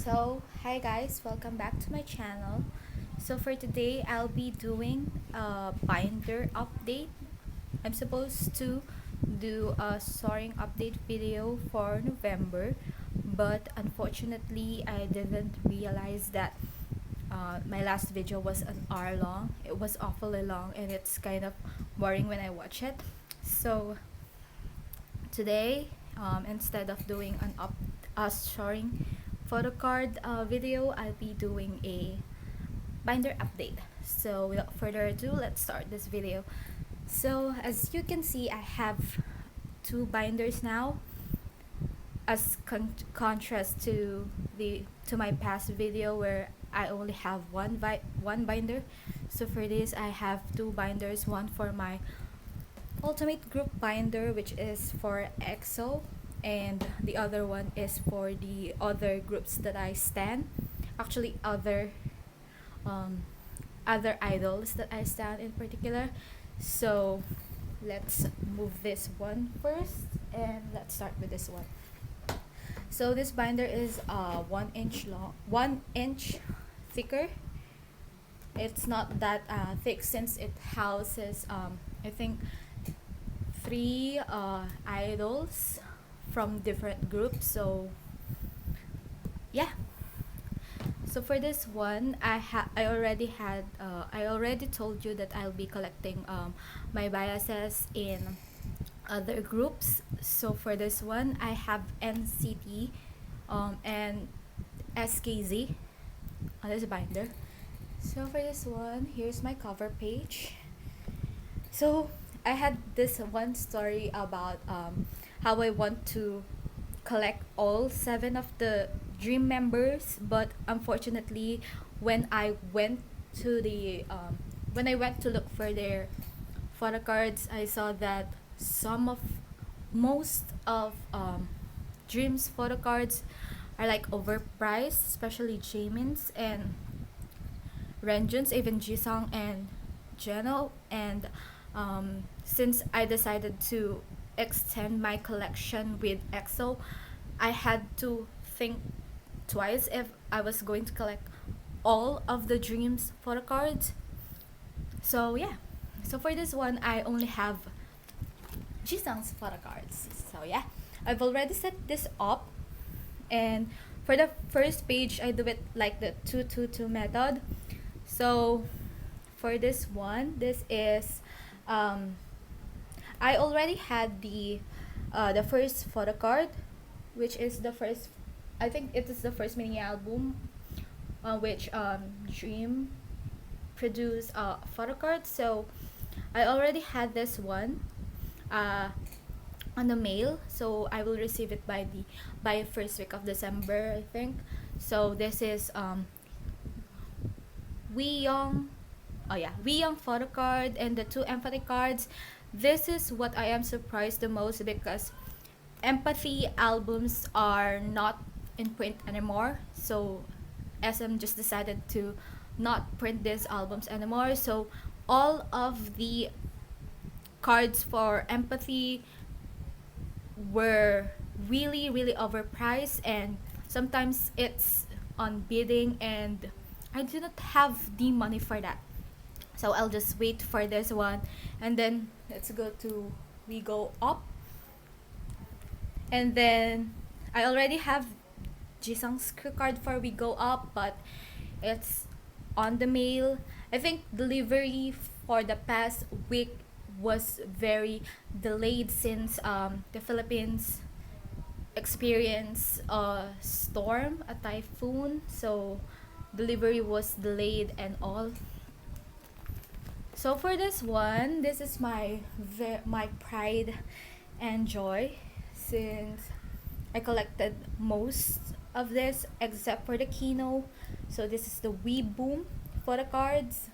Hi guys, welcome back to my channel. So for today, I'll be doing a binder update. I'm supposed to do a soaring update video for November, but unfortunately, I didn't realize that my last video was an hour long. It was awfully long and it's kind of boring when I watch it. So today, instead of doing a soaring photocard video, I'll be doing a binder update. So without further ado, let's start this video. So as you can see, I have two binders now, as contrast to my past video where I only have one binder. So for this, I have two binders, one for my ultimate group binder, which is for Xoxo, and the other one is for the other groups that I stan. Actually, um, other idols that I stan in particular. So let's move this one first, and let's start with this one. So this binder is 1 inch long, 1 inch thicker. It's not that thick since it houses I think three idols from different groups. So yeah, so for this one, I already told you that I'll be collecting my biases in other groups. So for this one, I have NCT and SKZ on this binder. So for this one, here's my cover page. So I had this one story about how I want to collect all 7 of the dream members, but unfortunately, when I went to look for their photo cards, I saw that most of dreams photo cards are like overpriced, especially Jamin's and Renjun's, even Jisung and Jeno. And since I decided to extend my collection with EXO, I had to think twice if I was going to collect all of the dreams photo cards. So yeah, so for this one, I only have Jisung's photo cards. So yeah, I've already set this up, and for the first page, I do it like the 222 method. So for this one, this is I already had the first photo card, which is the first. I think it is the first mini album, which Dream produced a photo card. So I already had this one uh, on the mail. So I will receive it by first week of December, I think. So this is Wee Young. Oh yeah, Wee Young photo card and the two empathy cards. This is what I am surprised the most, because empathy albums are not in print anymore. So SM just decided to not print these albums anymore. So all of the cards for empathy were really overpriced, and sometimes it's on bidding, and I do not have the money for that. So I'll just wait for this one, and then let's go to We Go Up. And then I already have Jisung's crew card for We Go Up, but it's on the mail. I think delivery for the past week was very delayed since the Philippines experienced a storm, a typhoon. So delivery was delayed and all. So for this one, this is my pride and joy, since I collected most of this except for the Kino. So this is the Wee Boom photo cards.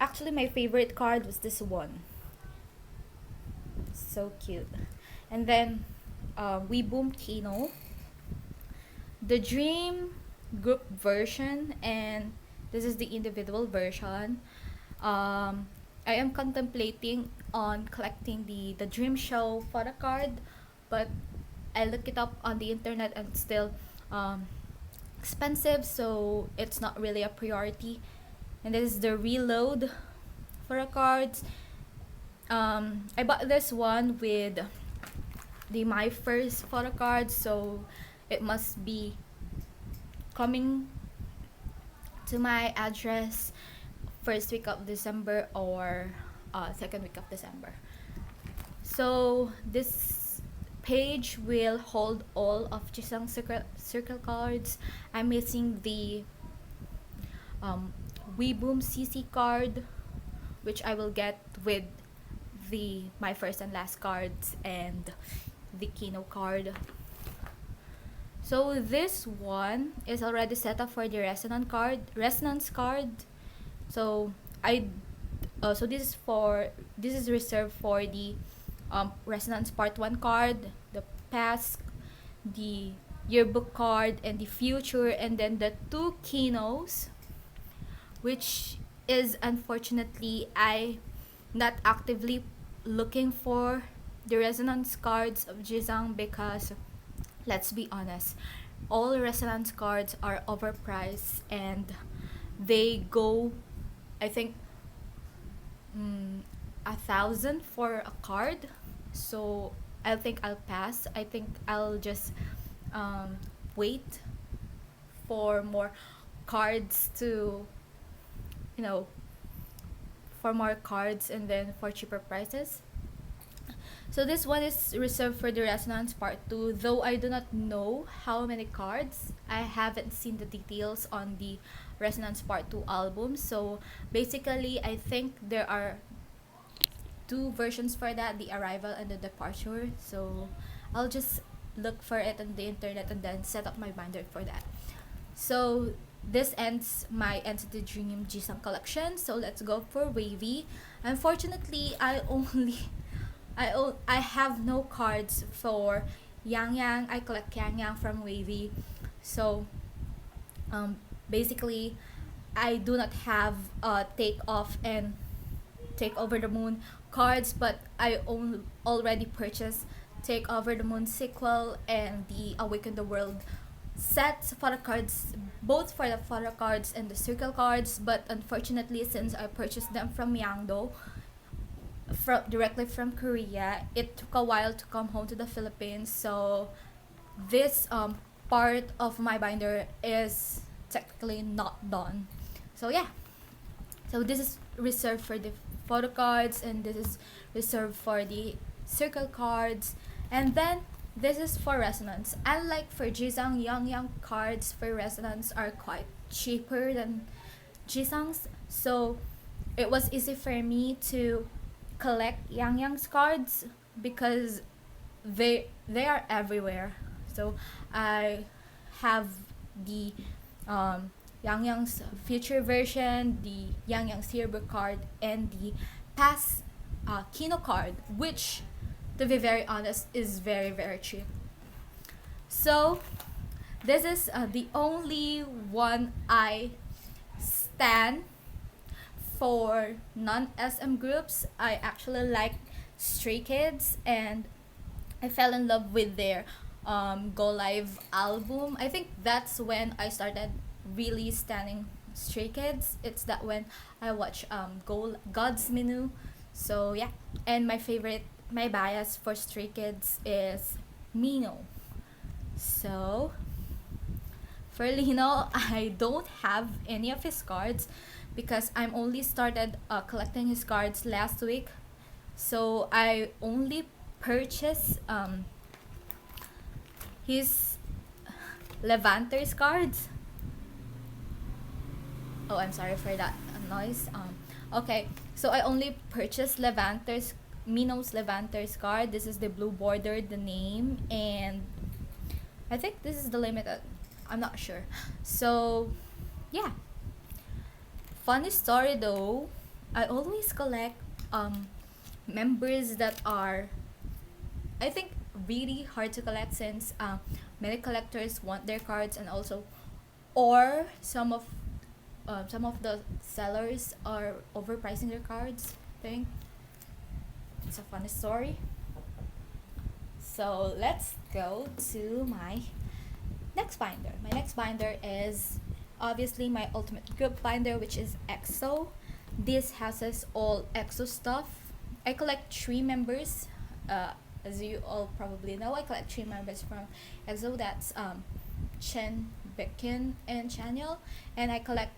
Actually, my favorite card was this one. So cute. And then Wee Boom Kino, the Dream group version, and this is the individual version. I am contemplating on collecting the Dream Show photo card, but I look it up on the internet and still um, expensive, so it's not really a priority. And this is the reload for a cards. I bought this one with the my first photocard, so it must be coming to my address first week of December or second week of December. So this page will hold all of Jisang circle cards. I'm missing the Weeboom CC card, which I will get with the my first and last cards and the Kino card. So this one is already set up for the resonance card. So this is reserved for the resonance part 1 card, the past, the yearbook card, and the future, and then the 2 Kinos, which is unfortunately I not actively looking for the resonance cards of Jizang because let's be honest, all resonance cards are overpriced and they go, I think, 1,000 for a card. So I think I'll pass. I think I'll just wait for more cards to, you know, for more cards and then for cheaper prices. So this one is reserved for the Resonance Part 2, though I do not know how many cards. I haven't seen the details on the Resonance Part 2 album. So basically, I think there are 2 versions for that, the Arrival and the Departure. So I'll just look for it on the internet and then set up my binder for that. So this ends my Entity Dream Jisang collection. So let's go for Wavy. Unfortunately, I have no cards for Yang Yang. I collect Yang Yang from Wavy. So basically, I do not have Take Off and Take Over the Moon cards, but I already purchased Take Over the Moon sequel and the Awaken the World sets photo cards, both for the photo cards and the circle cards. But unfortunately, since I purchased them from Yangdo, directly from Korea, it took a while to come home to the Philippines. So this part of my binder is technically not done. So yeah, so this is reserved for the photo cards and this is reserved for the circle cards, and then this is for resonance. Unlike for Jisang, Yang cards for resonance are quite cheaper than Jisang's, so it was easy for me to collect Yang's cards because they are everywhere. So I have the Yang's future version, the Yang's yearbook card, and the past Kino card, which, to be very honest, is very very cheap. So this is the only one I stand for non-SM groups. I actually like Stray Kids and I fell in love with their Go Live album. I think that's when I started really standing Stray Kids. It's that when I watch God's Menu. So yeah, and my bias for Stray Kids is Mino. So for Lino, I don't have any of his cards because I'm only started collecting his cards last week. So I only purchased his Levanter's cards. Oh, I'm sorry for that noise. Okay, so I only purchased Mino's Levanter's card. This is the blue border, the name, and I think this is the limited. I'm not sure. So yeah, funny story though, I always collect members that are, I think, really hard to collect since many collectors want their cards, and also or some of the sellers are overpricing their cards. I think it's a funny story. So let's go to my Next binder. My next binder is obviously my ultimate group binder, which is Xoxo. This houses all Xoxo stuff. I collect 3 members. As you all probably know, I collect 3 members from Xoxo. That's Chen, Bekin, and Chaniel. And I collect,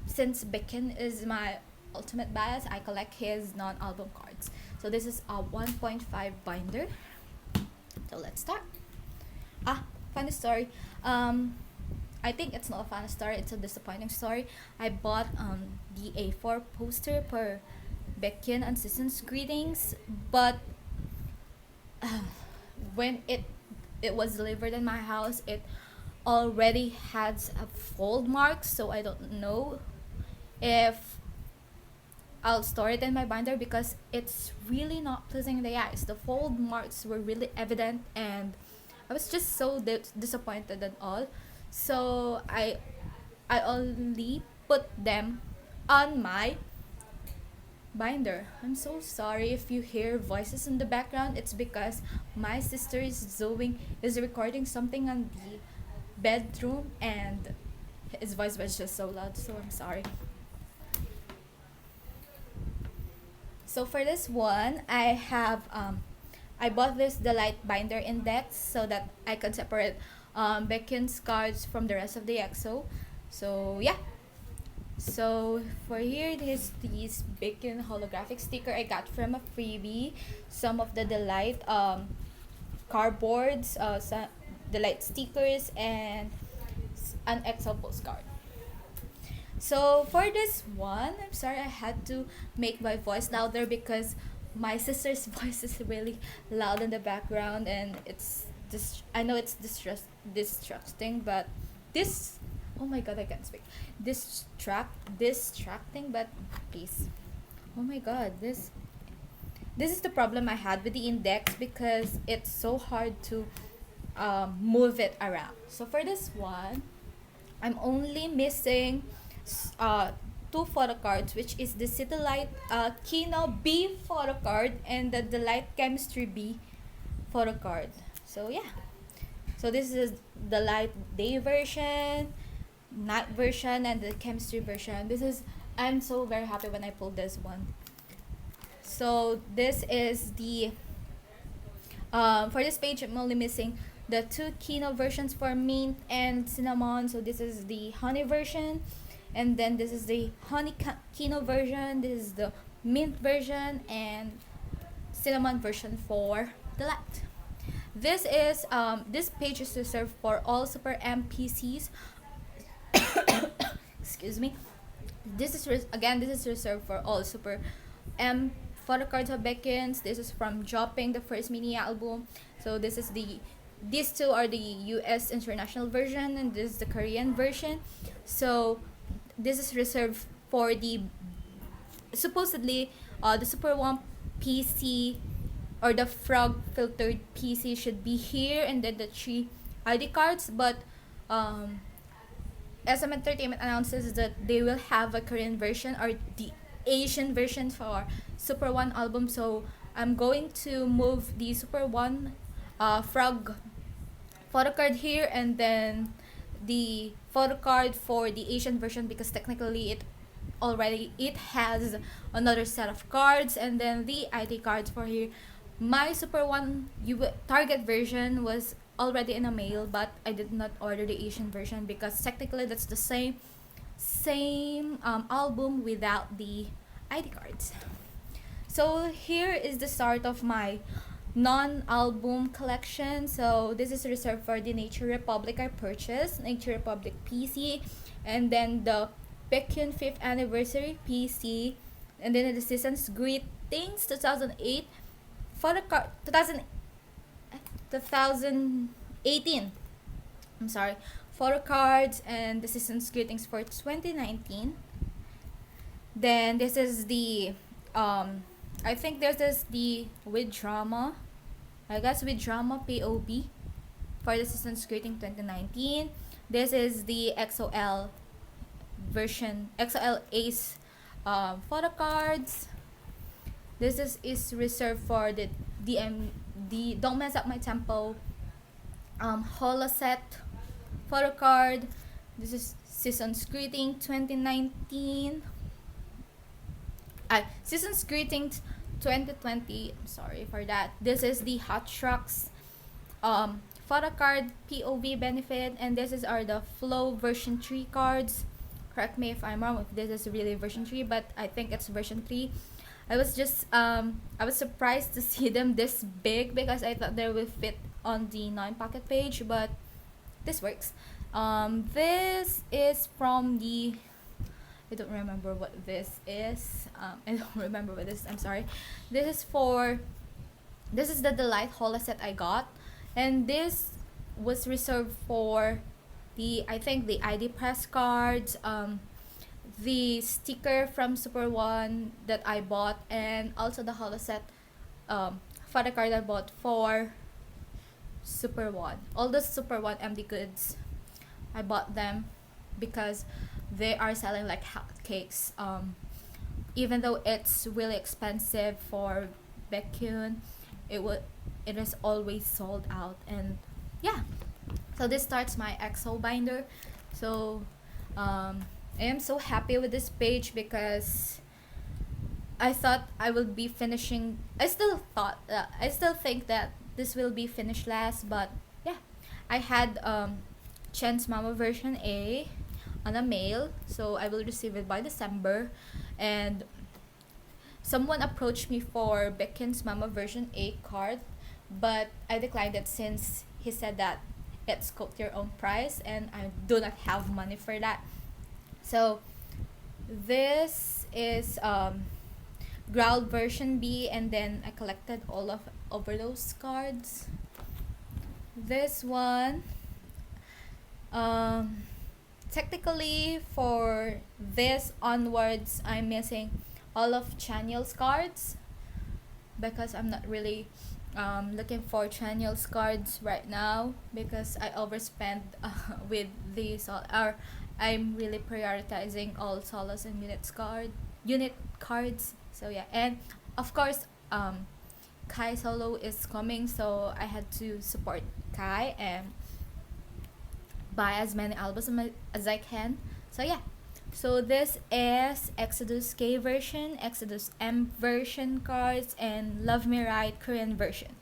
since Bekin is my ultimate bias, I collect his non-album cards. So this is a 1.5 binder. So let's start. Funny story. I think it's not a funny story, it's a disappointing story. I bought the A4 poster for Becky and Season's Greetings, but when it was delivered in my house, it already has a fold mark, so I don't know if I'll store it in my binder because it's really not pleasing in the eyes. The fold marks were really evident, and I was just so disappointed and all. So I only put them on my binder. I'm so sorry if you hear voices in the background. It's because my sister is recording something on the bedroom, and his voice was just so loud, so I'm sorry. So for this one, I bought this Delight Binder Index so that I could separate Beckin's cards from the rest of the EXO. So yeah. So for here, this these Beckin holographic sticker I got from a freebie. Some of the Delight cardboards, some Delight stickers, and an EXO postcard. So for this one, I'm sorry I had to make my voice louder because my sister's voice is really loud in the background, and I know it's distracting, but this, oh my god, I can't speak. Distracting, but please. Oh my god, this is the problem I had with the index because it's so hard to move it around. So for this one, I'm only missing two photo cards, which is the City Light Kino B photo card and the Light Chemistry B photo card. So yeah. So this is the light day version, night version, and the chemistry version. I'm so very happy when I pulled this one. So this is the for this page I'm only missing the 2 Kino versions for mint and cinnamon. So this is the honey version, and then this is the honey Kino version, this is the mint version, and cinnamon version for the light. This page is reserved for all Super M PCs. Excuse me. This is reserved for all Super M photo cards of Beckins. This is from dropping the first mini album. So these two are the US international version, and this is the Korean version. So this is reserved for the supposedly the Super One PC or the frog filtered PC should be here, and then the 3 ID cards, but SM Entertainment announces that they will have a Korean version or the Asian version for Super One album. So I'm going to move the Super One frog photo card here, and then the photo card for the Asian version, because technically it has another set of cards, and then the ID cards for here. My Super One Target version was already in a mail, but I did not order the Asian version because technically that's the same album without the ID cards. So here is the start of my non-album collection. So this is reserved for the Nature Republic I purchased, Nature Republic PC, and then the Baekhyun 5th Anniversary PC, and then the Season's Greetings 2008 photo card 2018. I'm sorry, photo cards, and the Season's Greetings for 2019. Then this is the I think this is the with drama. I guess with drama POB for the Season's Greeting 2019. This is the XOL version, XOL Ace photo cards. This is reserved for the Don't Mess Up My Tempo holo set photocard. This is Season's Greeting 2019. Season's Greetings 2020. I'm sorry for that. This is the Hot Trucks photocard POV benefit, and this is are the Flow version 3 cards. Correct me if I'm wrong if this is really version 3, but I think it's version 3. I was just I was surprised to see them this big because I thought they will fit on the 9 pocket page, but this works. This is from the, I don't remember what this is. I don't remember what this is. I'm sorry. This is the Delight Hola set I got, and this was reserved for the, I think, the ID press cards, the sticker from Super One that I bought, and also the Hola set photo card I bought for Super One. All the Super One MD goods, I bought them because they are selling like hotcakes. Even though it's really expensive for Baekhyun, it is always sold out. And yeah, so this starts my Xoxo binder. So I am so happy with this page because I thought I will be finishing. I still think that this will be finished last, but yeah, I had Chen's Mama version A on a mail, so I will receive it by December. And someone approached me for Baekhyun's Mama version A card, but I declined it since he said that it's quote your own price, and I do not have money for that. So this is Growl version B, and then I collected all of overdose cards. This one, technically for this onwards, I'm missing all of Chanyeol's cards because I'm not really looking for Chanyeol's cards right now because I overspent with these or I'm really prioritizing all solos and unit cards. So yeah, and of course Kai solo is coming, so I had to support Kai and buy as many albums as I can. So yeah, so this is Exodus K version, Exodus M version cards, and Love Me Right Korean version.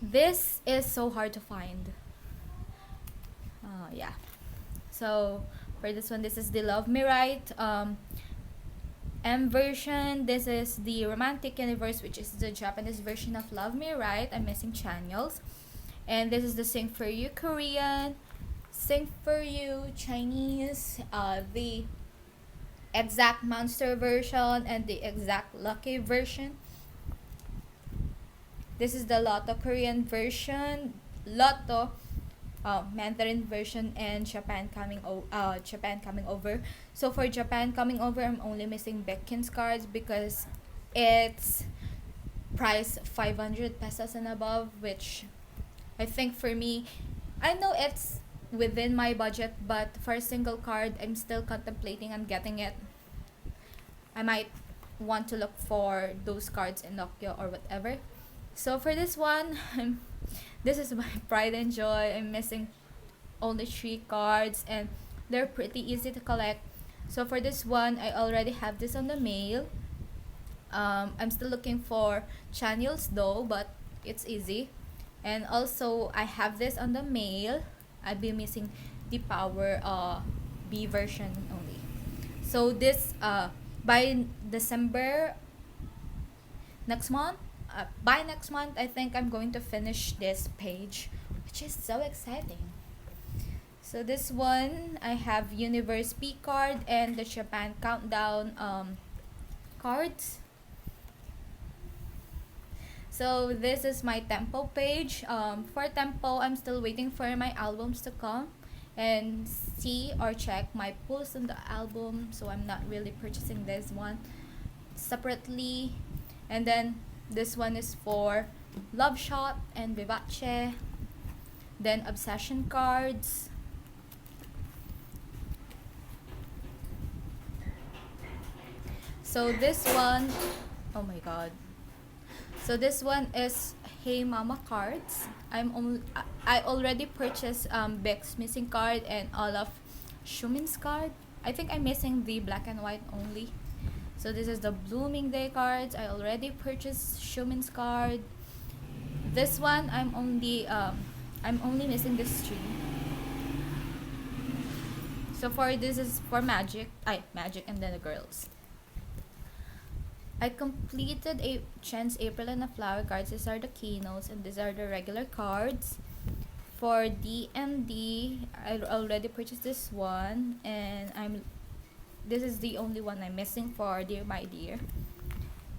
This is so hard to find. Yeah, so for this one, this is the Love Me Right M version. This is the Romantic Universe, which is the Japanese version of Love Me Right. I'm missing Chanyeol's. And this is the Sing For You Korean, Sing For You Chinese, the Exact Monster version, and the Exact Lucky version. This is the Lotto Korean version, Lotto Mandarin version, and Japan coming over. So for Japan coming over, I'm only missing Baekhyun's cards because it's price 500 pesos and above, which I think for me, I know it's within my budget, but for a single card, I'm still contemplating on getting it. I might want to look for those cards in Nokia or whatever. So for this one, this is my pride and joy. I'm missing only 3 cards, and they're pretty easy to collect. So for this one, I already have this on the mail. I'm still looking for Chanyeol's though, but it's easy. And also, I have this on the mail. I'll be missing the Power B version only. So this by December next month, by next month, I think I'm going to finish this page, which is so exciting. So this one, I have Universe P card and the Japan Countdown cards. So this is my Tempo page. For Tempo, I'm still waiting for my albums to come and see or check my pulls on the album. So I'm not really purchasing this one separately. And then this one is for Love Shot and Vivace. Then Obsession cards. So this one, oh my god. So this one is Hey Mama cards. I already purchased Beck's missing card and all of Shumin's card. I think I'm missing the black and white only. So this is the Blooming Day cards. I already purchased Shumin's card. This one I'm only missing this three. So for this is for Magic and then the girls. I completed a Chance, April, and a Flower cards. These are the keynotes and these are the regular cards. For D and D, I already purchased this one, and this is the only one I'm missing for Dear My Dear.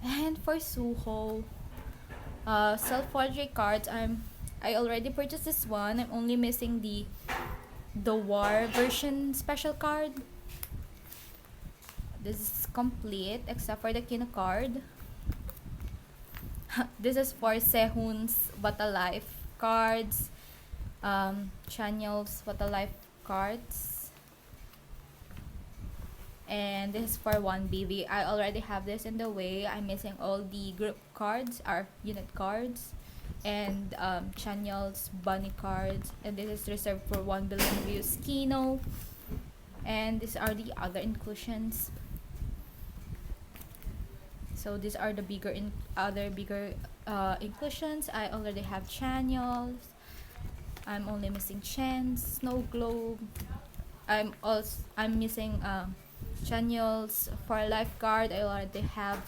And for Suho, self portrait cards, I already purchased this one. I'm only missing the War version special card. This is complete except for the Kino card. This is for Sehun's What a Life cards, Chanyeol's What a Life cards, and this is for 1BV. I already have this in the way. I'm missing all the group cards, or unit cards, and Chanyeol's Bunny cards, and this is reserved for 1 billion views Kino, and these are the other inclusions. So these are the bigger inclusions. I already have Chanyeol's. I'm only missing Chen's Snow Globe. I'm missing Chanyeol's For Life card. I already have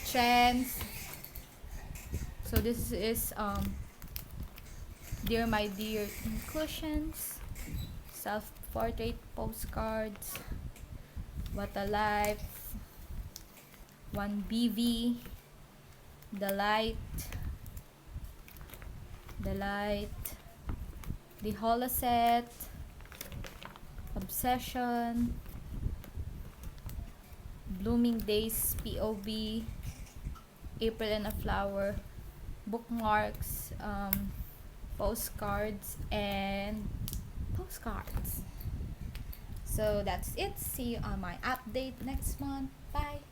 Chen's. So this is Dear My Dear inclusions, self portrait postcards, What a Life, 1BV, The Light, The Holoset, Obsession, Blooming Days POV, April and a Flower, bookmarks, postcards, and postcards. So that's it. See you on my update next month. Bye.